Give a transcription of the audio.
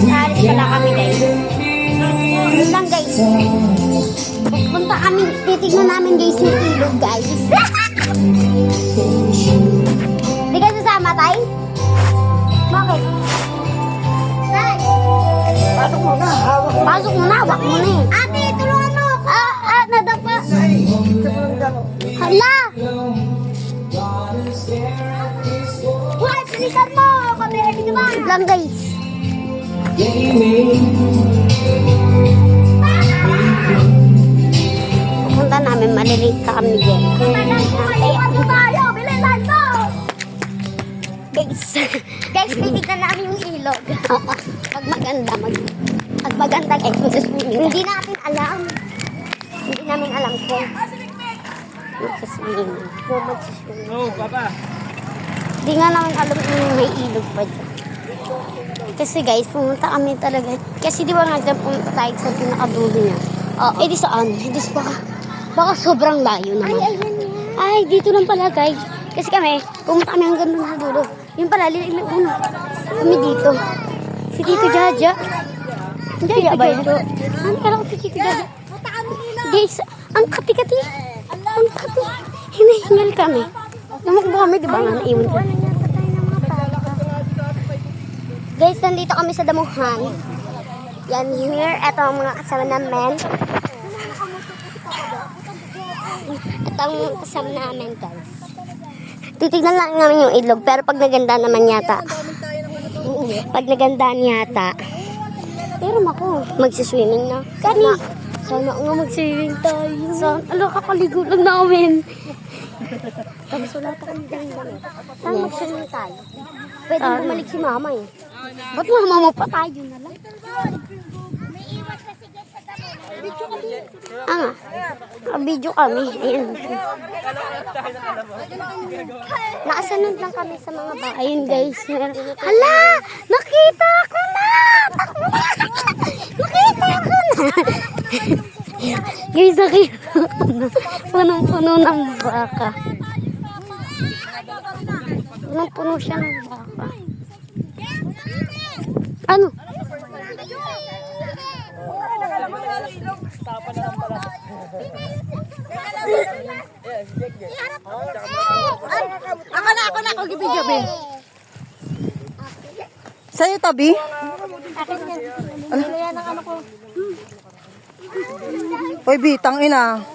Alis pala kami guys. Yun lang guys. Punta kami, titignan namin guys yung ilog guys. Di ka sasama tayo? Bakit? Pasok mo na, hawak. Pasok mo na, hawak mo na eh. Ate, tulungan mo ako. Nadapa. Hala! Hoy, pilisan mo! Kami ready ka ba? Wait lang guys. Pupunta namin, malilate ka kami dyan. Ano tayo? Bilisan mo! Guys, titignan namin yung ilog. Pag maganda guys, magsaswimming. Hindi natin alam. Hindi namin alam kung magsaswimming. Oh, papa. Hindi nga namin alam kung may ilog pa dyan. Kasi guys, pumunta kami talaga. Kasi di ba nga dyan pumunta tayo sa pinakadulo niya. Eh di saan? Di baka sobrang layo naman. Ay, dito lang pala guys. Kasi kami, pumunta kami hanggang doon sa dulo. Yung pala, kami dito. Si Tito Jaja. Jaja ba yun? Ano kala ko si Tito Jaja? Guys, ang kati-kati. Ang kati. Hinahingal kami. Namakbo kami, di ba nga naiwan ko? Guys, nandito kami sa damuhan. Yan here. Ito ang mga kasama namin. Ito ang kasama namin guys. Titignan lang namin yung ilog. Pero pag naganda naman yata. Pag nagandaan yata. Pero ako, magsiswimming na. Sana nga magswimming tayo. Kakaligo lang namin. Tapos wala pa kami ganyan. Saan magswimming tayo? Pwede bumalik si mama eh. Ba't mama mo pa tayo na lang? Video kami. Ayan. Nakasunod lang kami sa mga bahay. Ayun guys. Hala! Nakita ko na! Nakita ko na! Guys, nakita ko na. Punong-puno ng baka. Punong-puno siya ng baka. Ano? Ako na, ako gibidyo, be. Sa'yo, tabi? Akin yan. Ano yan ang ano ko? Oy, Bi, tangina.